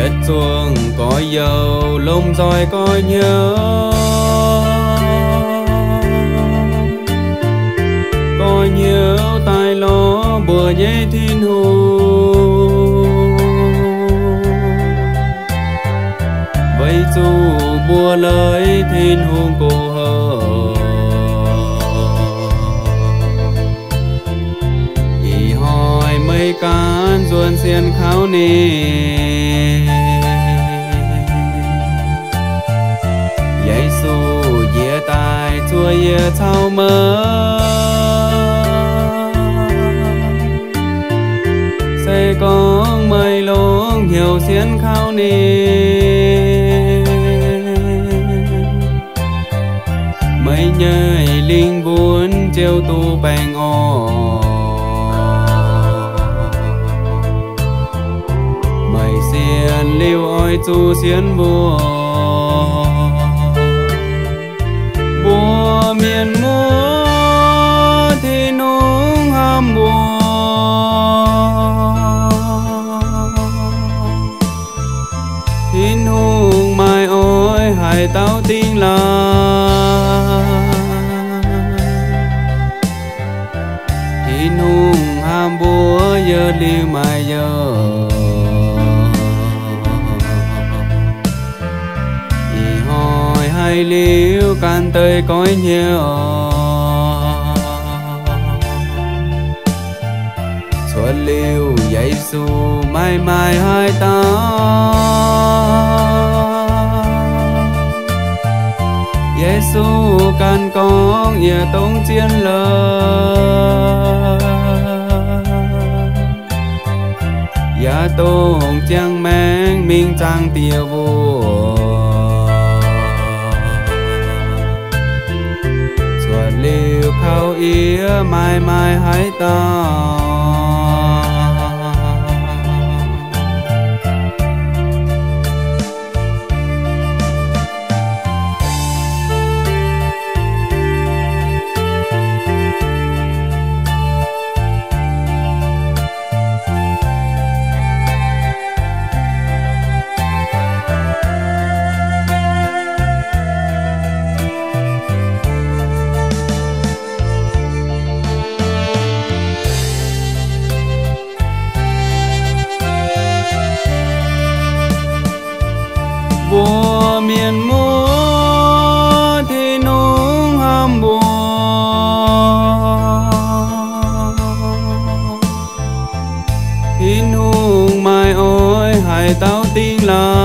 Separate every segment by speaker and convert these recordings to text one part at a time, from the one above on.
Speaker 1: Yết chuông có dầu lông roi có nhớ, có nhớ tai lo bùa nhé thiên hù. Vậy dù bùa lời thiên hùng cô hờ, ý hỏi mấy can ruồn xiên kháo nì. Giấy xu dìa tài chua dìa thao mơ, sẽ có mây lông hiểu xiên kháo nì. Mấy nhơi linh buồn treo tu bèn o, mày xiên liêu oi chu xiên bùa, bùa miền múa thì nung ham bùa. Thiên hùng mai ôi hai tao tiếng là, thiên hùng ham búa giờ liu mai giờ. Ý hỏi hai liu can tới cõi nhiều, xuân liu giấy xu mai mai hai ta. Giêsu can con ia tông chiến lời, ya tông chẳng mang minh trang tiêu vua. Xuân liu khâu ia mai mai hai ta. Bùa miền múa thì nung ham bùa, thiên hùng mai ôi hai tao tiếng là.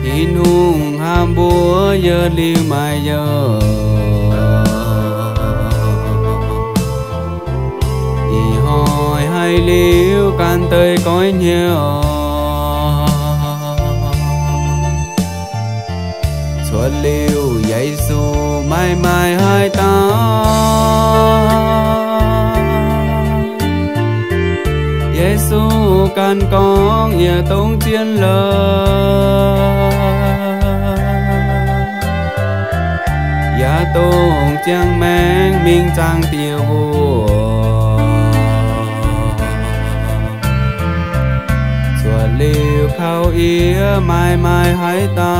Speaker 1: Thiên hùng ham bùa giờ liu mai giờ, hai liu can tới cõi nhiều. Xuân liu giấy xu mai mai hai ta. Giêsu can con ia tông chiến lời, ya tông chẳng mang minh trang tiêu vua. Liu khâu ia mai mai hai ta.